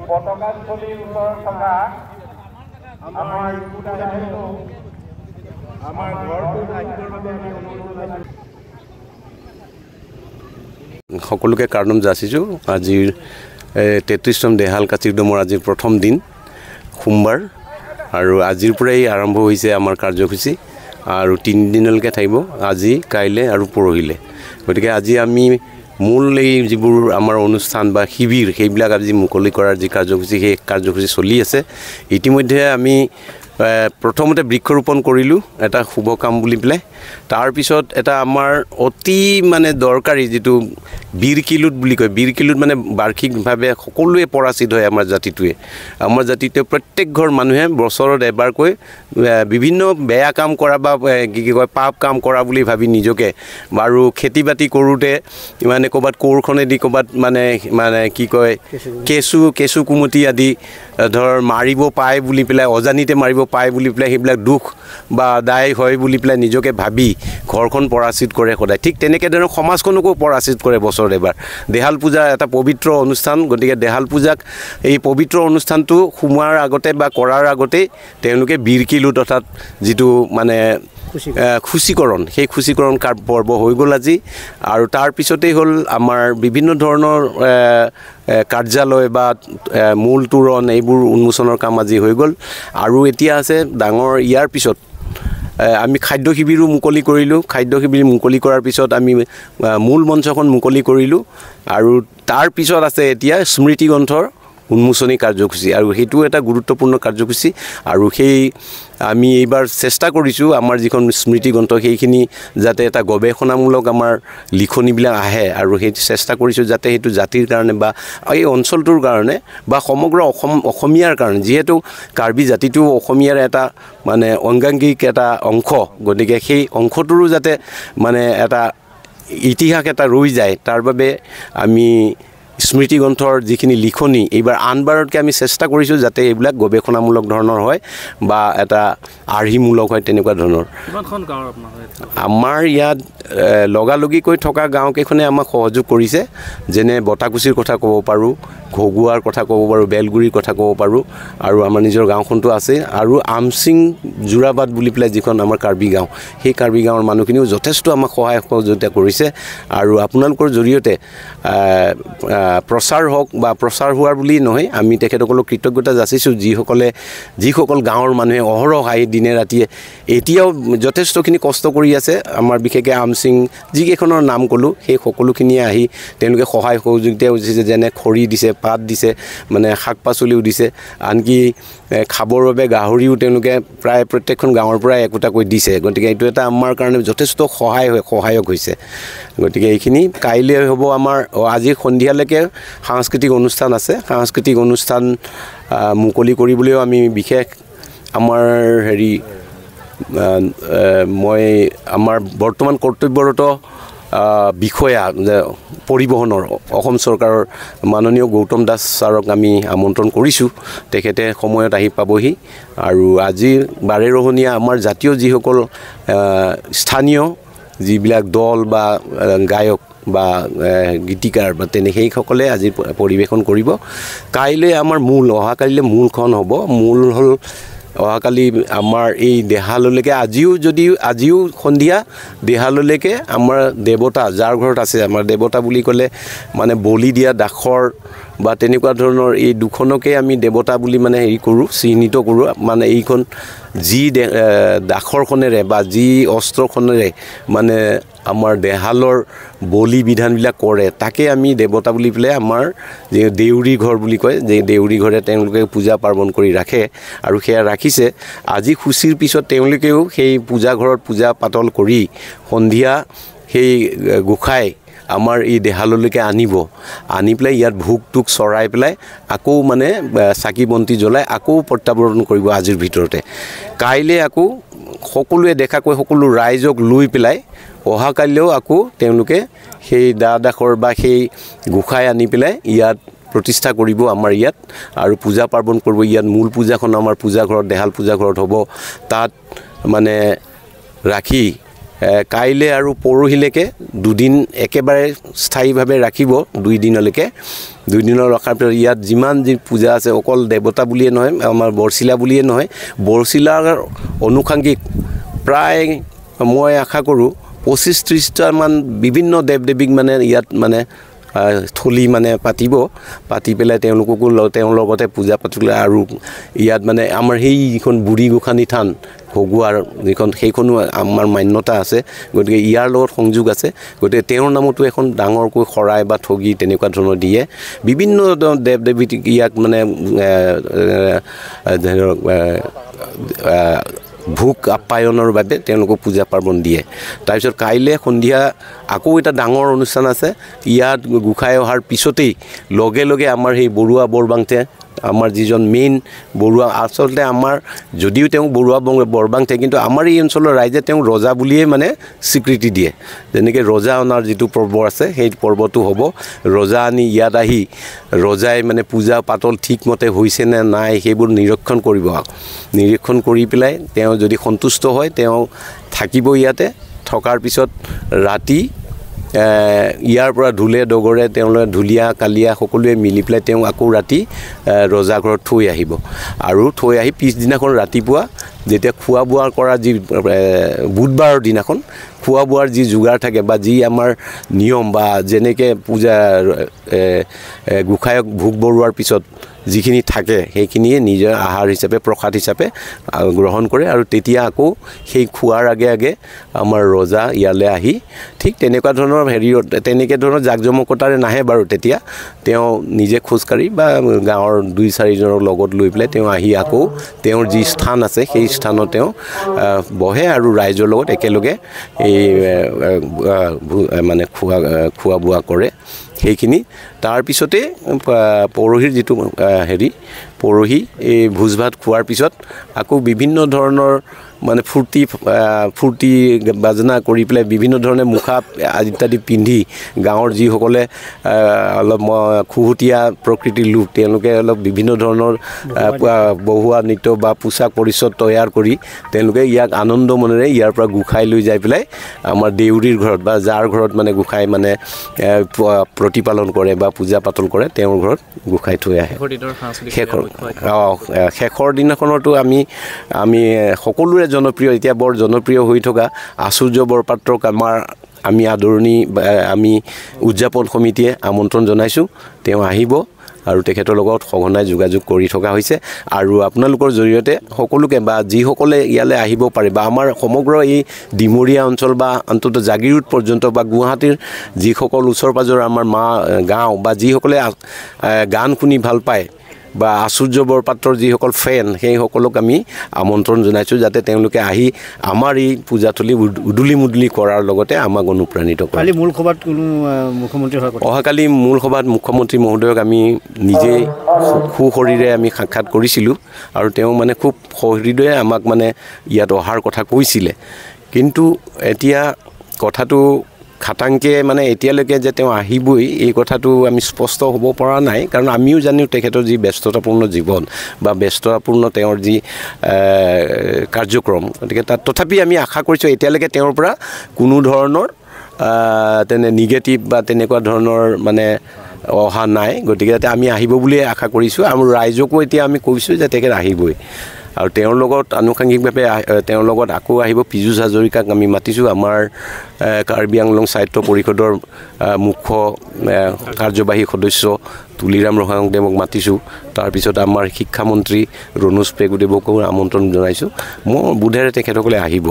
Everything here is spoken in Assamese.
পতাকাস্থলীৰ ওচৰত থকা আমাৰ ঘৰটো ৰাখিবৰ বাবে আমি অনুৰোধ জনাইছোঁ। সকলোকে কাৰ্ডম যাচিছোঁ। আজিৰ 33তম দেহাল কাচিকদমৰ আজিৰ প্ৰথম দিন সোমবাৰ আৰু আজিৰ পৰাই আৰম্ভ হৈছে আমাৰ কাৰ্যসূচী আৰু 3 দিনলৈকে থাকিব, আজি কাইলৈ আৰু পৰহিলে। গতিকে আজি আমি মূল এই যিবোৰ আমাৰ অনুষ্ঠান বা শিবিৰ সেইবিলাক আজি মুকলি কৰাৰ যি কাৰ্যসূচী সেই কাৰ্যসূচী চলি আছে। ইতিমধ্যে আমি প্ৰথমতে বৃক্ষৰোপণ কৰিলোঁ এটা শুভ কাম বুলি পেলাই। তাৰপিছত এটা আমাৰ অতি মানে দৰকাৰী যিটো বীৰকিলুট বুলি কয়, বীৰকিলুট মানে বাৰ্ষিকভাৱে সকলোৱে পৰাচিত হয় আমাৰ জাতিটোৱে। আমাৰ জাতিটোৱে প্ৰত্যেক ঘৰ মানুহে বছৰত এবাৰকৈ বিভিন্ন বেয়া কাম কৰা বা কি কয় পাপ কাম কৰা বুলি ভাবি নিজকে আৰু খেতি বাতি কৰোঁতে মানে ক'ৰবাত কোৰখনেদি ক'ৰবাত মানে কি কয় কেঁচু কুমতি আদি ধৰ মাৰিব পায় বুলি পেলাই, অজানিতে মাৰিব পায় বুলি পেলাই সেইবিলাক দুখ বা দায় হয় বুলি পেলাই নিজকে ভাবি ঘৰখন পৰাচিত কৰে সদায়। ঠিক তেনেকৈ ধৰণৰ সমাজখনকো পৰাচিত কৰে বছৰত এবাৰ। দেহাল পূজা এটা পবিত্ৰ অনুষ্ঠান, গতিকে দেহাল পূজাক এই পবিত্ৰ অনুষ্ঠানটো সোমোৱাৰ আগতে বা কৰাৰ আগতেই তেওঁলোকে বীৰকিলুট অৰ্থাৎ যিটো মানে খুচীকৰণ, সেই খুচীকৰণ পৰ্ব হৈ গ'ল আজি। আৰু তাৰপিছতেই হ'ল আমাৰ বিভিন্ন ধৰণৰ কাৰ্যালয় বা মূল তোৰণ এইবোৰ উন্মোচনৰ কাম আজি হৈ গ'ল। আৰু এতিয়া আছে ডাঙৰ ইয়াৰ পিছত আমি খাদ্য শিবিৰো মুকলি কৰিলোঁ। খাদ্য শিবিৰ মুকলি কৰাৰ পিছত আমি মূল মঞ্চখন মুকলি কৰিলোঁ আৰু তাৰপিছত আছে এতিয়া স্মৃতি গ্ৰন্থৰ উন্মোচনী কাৰ্যসূচী আৰু সেইটো এটা গুৰুত্বপূৰ্ণ কাৰ্যসূচী। আৰু সেই আমি এইবাৰ চেষ্টা কৰিছোঁ আমাৰ যিখন স্মৃতি গ্ৰন্থ সেইখিনি যাতে এটা গৱেষণামূলক আমাৰ লিখনিবিলাক আহে আৰু সেই চেষ্টা কৰিছোঁ যাতে সেইটো জাতিৰ কাৰণে বা এই অঞ্চলটোৰ কাৰণে বা সমগ্ৰ অসমীয়াৰ কাৰণে, যিহেতু কাৰ্বি জাতিটো অসমীয়াৰ এটা মানে অংগাংগিক এটা অংশ, গতিকে সেই অংশটোৰো যাতে মানে এটা ইতিহাস এটা ৰৈ যায় তাৰ বাবে আমি স্মৃতি গ্ৰন্থৰ যিখিনি লিখনি এইবাৰ আনবাৰতকৈ আমি চেষ্টা কৰিছোঁ যাতে এইবিলাক গৱেষণামূলক ধৰণৰ হয় বা এটা আৰ্হিমূলক হয় তেনেকুৱা ধৰণৰ। আমাৰ ইয়াত লগালগিকৈ থকা গাঁওকেইখনে আমাক সহযোগ কৰিছে, যেনে বটাকুচিৰ কথা ক'ব পাৰোঁ, ঘগুৱাৰ কথা ক'ব পাৰোঁ, বেলগুৰিৰ কথা ক'ব পাৰোঁ আৰু আমাৰ নিজৰ গাঁওখনটো আছে। আৰু আমচিং যোৰাবাদ বুলি পেলাই যিখন আমাৰ কাৰ্বি গাঁও, সেই কাৰ্বি গাঁৱৰ মানুহখিনিও যথেষ্ট আমাক সহায় সহযোগিতা কৰিছে। আৰু আপোনালোকৰ জৰিয়তে প্ৰচাৰ হওক বা প্ৰচাৰ হোৱাৰ বুলি নহয়, আমি তেখেতসকলক কৃতজ্ঞতা যাচিছোঁ যিসকল গাঁৱৰ মানুহে অহৰহ আহি দিনে ৰাতিয়ে এতিয়াও যথেষ্টখিনি কষ্ট কৰি আছে। আমাৰ বিশেষকৈ আমচিং যিকেইখনৰ নাম ক'লোঁ সেই সকলোখিনিয়ে আহি তেওঁলোকে সহায় সহযোগিতা দিছে, যেনে খৰি দিছে, পাত দিছে, মানে শাক পাচলিও দিছে, আনকি খাবৰ বাবে গাহৰিও তেওঁলোকে প্ৰায় প্ৰত্যেকখন গাঁৱৰ পৰাই একোটাকৈ দিছে। গতিকে এইটো এটা আমাৰ কাৰণে যথেষ্ট সহায়ক হৈছে। গতিকে এইখিনি কাইলৈ হ'ব আমাৰ আজি সন্ধিয়ালৈকে সাংস্কৃতিক অনুষ্ঠান আছে। সাংস্কৃতিক অনুষ্ঠান মুকলি কৰিবলৈও আমি বিশেষ আমাৰ মই আমাৰ বৰ্তমান কৰ্তব্যৰত বিষয়া পৰিবহণৰ অসম চৰকাৰৰ মাননীয় গৌতম দাস ছাৰক আমি আমন্ত্ৰণ কৰিছোঁ। তেখেতে সময়ত আহি পাবহি আৰু আজি বাৰেৰহণীয়া আমাৰ জাতীয় যিসকল স্থানীয় যিবিলাক দল বা গায়ক বা গীতিকাৰ বা সেইসকলে আজি পৰিৱেশন কৰিব। কাইলৈ আমাৰ অহাকালিলৈ মূলখন হ'ব। মূল হ'ল অহাকালি আমাৰ এই দেহাললৈকে আজিও সন্ধিয়া দেহাললৈকে আমাৰ দেৱতা যাৰ ঘৰত আছে, আমাৰ দেৱতা বুলি ক'লে মানে বলি দিয়া দাসৰ বা তেনেকুৱা ধৰণৰ এই দুখনকে আমি দেৱতা বুলি মানে চিহ্নিত কৰোঁ। মানে এইখন যি দাসৰখনেৰে বা যি অস্ত্ৰখনেৰে মানে আমাৰ দেহালৰ বলি বিধানবিলাক কৰে তাকে আমি দেৱতা বুলি পেলাই আমাৰ যে দেউৰী ঘৰ বুলি কয়, যে দেউৰী ঘৰে তেওঁলোকে পূজা পাৰ্বণ কৰি ৰাখে আৰু সেয়া ৰাখিছে। আজি সূচীৰ পিছত তেওঁলোকেও সেই পূজা ঘৰত পূজা পাতল কৰি সন্ধিয়া সেই গোসাঁই আমাৰ এই দেহাললৈকে আনি পেলাই ইয়াত ভোগ টোক চৰাই পেলাই আকৌ মানে চাকি বন্তি জ্বলাই আকৌ প্ৰত্যাৱৰ্তন কৰিব আজিৰ ভিতৰতে। কাইলৈ আকৌ সকলোৱে দেখাকৈ সকলো ৰাইজক লৈ পেলাই অহাকালিলৈও আকৌ তেওঁলোকে সেই দাসৰ বা সেই গোসাঁই আনি পেলাই ইয়াত প্ৰতিষ্ঠা কৰিব আমাৰ ইয়াত আৰু পূজা পাৰ্বণ কৰিব। ইয়াত মূল পূজাখন আমাৰ পূজা ঘৰত দেহাল পূজা ঘৰত হ'ব। তাত মানে ৰাখি কাইলৈ আৰু পৰহিলৈকে দুদিন একেবাৰে স্থায়ীভাৱে ৰাখিব 2 দিনলৈকে 2 দিনৰ ৰখাৰ পিছত ইয়াত যিমান যি পূজা আছে অকল দেৱতা বুলিয়ে নহয় আমাৰ বৰশিলা বুলিয়ে নহয় বৰশিলাৰ অনুষাংগিক প্ৰায় মই আশা কৰোঁ 25-30টামান বিভিন্ন দেৱ দেৱীক মানে ইয়াত মানে থলি মানে পাতি পেলাই তেওঁলোককো তেওঁৰ লগতে পূজা পাতিলে আৰু ইয়াত মানে আমাৰ সেইখন বুঢ়ী গোসানী থান ভগুৱাৰ যিখন সেইখনো আমাৰ মান্যতা আছে গতিকে ইয়াৰ লগত সংযোগ আছে গতিকে তেওঁৰ নামতো এখন ডাঙৰকৈ শৰাই বা ঠগি তেনেকুৱা ধৰণৰ দিয়ে বিভিন্ন দেৱ দেৱী ইয়াক মানে ভোগ আপ্যায়নৰ বাবে তেওঁলোকক পূজা পাৰ্বণ দিয়ে তাৰপিছত কাইলৈ সন্ধিয়া আকৌ এটা ডাঙৰ অনুষ্ঠান আছে ইয়াত গোসাই অহাৰ পিছতেই লগে লগে আমাৰ সেই বৰুৱা বৰবাংতে আমাৰ যিজন মেইন বৰুৱা আচলতে আমাৰ যদিও তেওঁ বৰুৱা বৰবাংতে কিন্তু আমাৰ এই অঞ্চলৰ ৰাইজে তেওঁ ৰজা বুলিয়ে মানে স্বীকৃতি দিয়ে যেনেকৈ ৰজা অনাৰ যিটো পৰ্ব আছে সেই পৰ্বটো হ'ব ৰজা আনি ইয়াত আহি ৰজাই মানে পূজা পাতল ঠিকমতে হৈছে নে নাই সেইবোৰ নিৰীক্ষণ কৰিব নিৰীক্ষণ কৰি পেলাই তেওঁ যদি সন্তুষ্ট হয় তেওঁ থাকিব ইয়াতে থকাৰ পিছত ৰাতি ইয়াৰ পৰা ঢোলে ডগৰে তেওঁলোকে ঢুলীয়া কালীয়া সকলোৱে মিলি পেলাই তেওঁ আকৌ ৰাতি ৰজা ঘৰত থৈ আহিব আৰু থৈ আহি পিছদিনাখন ৰাতিপুৱা যেতিয়া খোৱা বোৱা কৰা যি বুধবাৰৰ দিনাখন খোৱা বোৱাৰ যি যোগাৰ থাকে বা যি আমাৰ নিয়ম বা যেনেকৈ পূজা গোসাঁয়ক ভোগ বৰুৱাৰ পিছত যিখিনি থাকে সেইখিনিয়ে নিজৰ আহাৰ হিচাপে প্ৰসাদ হিচাপে গ্ৰহণ কৰে আৰু তেতিয়া আকৌ সেই খোৱাৰ আগে আগে আমাৰ ৰজা ইয়ালৈ আহি ঠিক তেনেকুৱা ধৰণৰ তেনেকৈ ধৰণৰ জাকজমকতাৰে নাহে বাৰু তেতিয়া তেওঁ নিজে খোজকাঢ়ি বা গাঁৱৰ 2-4জনক লগত লৈ পেলাই তেওঁ আহি আকৌ তেওঁৰ যি স্থান আছে সেই স্থানত তেওঁ বহে আৰু ৰাইজৰ লগত একেলগে এই মানে খোৱা বোৱা কৰে সেইখিনি তাৰপিছতে পৰহিৰ যিটো পৰহি এই ভোজ ভাত খোৱাৰ পিছত আকৌ বিভিন্ন ধৰণৰ মানে ফূৰ্তি বাজনা কৰি পেলাই বিভিন্ন ধৰণে মুখা ইত্যাদি পিন্ধি গাঁৱৰ যিসকলে অলপ খুহুতীয়া প্ৰকৃতিৰ লোক তেওঁলোকে অলপ বিভিন্ন ধৰণৰ বহুৱা নৃত্য বা পোছাক পৰিচ্ছদ তৈয়াৰ কৰি তেওঁলোকে ইয়াক আনন্দ মনেৰে ইয়াৰ পৰা গোসাঁই লৈ যাই পেলাই আমাৰ দেউৰীৰ ঘৰত বা যাৰ ঘৰত মানে গোসাঁই মানে প্ৰতিপালন কৰে বা পূজা পাতল কৰে তেওঁৰ ঘৰত গোসাঁই থৈ আহে শেষৰ দিনাখনতো আমি সকলোৰে জনপ্ৰিয় এতিয়া বৰ জনপ্ৰিয় হৈ থকা আচুৰ্য বৰপাত্ৰক আমি আদৰণি আমি উদযাপন সমিতিয়ে আমন্ত্ৰণ জনাইছোঁ তেওঁ আহিব আৰু তেখেতৰ লগত সঘনাই যোগাযোগ কৰি থকা হৈছে আৰু আপোনালোকৰ জৰিয়তে সকলোকে বা যিসকলে ইয়ালৈ আহিব পাৰে বা আমাৰ সমগ্ৰ এই ডিমৰীয়া অঞ্চল বা অন্ততঃ জাগিৰোড পৰ্যন্ত বা গুৱাহাটীৰ যিসকল ওচৰ পাজৰ আমাৰ গাঁও বা যিসকলে গান শুনি ভাল পায় বা আচুৰ্য বৰপাত্ৰৰ যিসকল ফেন সেইসকলক আমি আমন্ত্ৰণ জনাইছোঁ যাতে তেওঁলোকে আহি আমাৰ এই পূজাথলী উদুলি মুদুলি কৰাৰ লগতে আমাক অনুপ্ৰাণিত কৰে কালি মূল সভাত কোনো মুখ্যমন্ত্ৰী অহাকালি মূল সভাত মুখ্যমন্ত্ৰী মহোদয়ক আমি নিজে সুশৰীৰে আমি সাক্ষাৎ কৰিছিলোঁ আৰু তেওঁ মানে খুব সহৃদয়ে আমাক মানে ইয়াত অহাৰ কথা কৈছিলে কিন্তু এতিয়া কথাটো খাটাংকে মানে এতিয়ালৈকে যে তেওঁ আহিবই এই কথাটো আমি স্পষ্ট হ'ব পৰা নাই কাৰণ আমিও জানো তেখেতৰ যি ব্যস্ততাপূৰ্ণ জীৱন বা ব্যস্ততাপূৰ্ণ তেওঁৰ যি কাৰ্যক্ৰম গতিকে তাত তথাপি আমি আশা কৰিছোঁ এতিয়ালৈকে তেওঁৰ পৰা কোনো ধৰণৰ নিগেটিভ বা তেনেকুৱা ধৰণৰ মানে অহা নাই গতিকে আমি আহিব বুলিয়ে আশা কৰিছোঁ আৰু ৰাইজকো এতিয়া আমি কৈছোঁ যে তেখেত আহিবই আৰু তেওঁৰ লগত আনুষাংগিকভাৱে তেওঁৰ লগত আকৌ আহিব পীযুষ হাজৰিকাক আমি মাতিছোঁ আমাৰ কাৰ্বি আংলং সাহিত্য পৰিষদৰ মুখ্য কাৰ্যবাহী সদস্য তুলিৰাম ৰহাংদেৱক মাতিছোঁ তাৰপিছত আমাৰ শিক্ষামন্ত্ৰী ৰণোজ পেগুদেৱকো আমন্ত্ৰণ জনাইছোঁ মই বোধেৰে তেখেতসকলে আহিব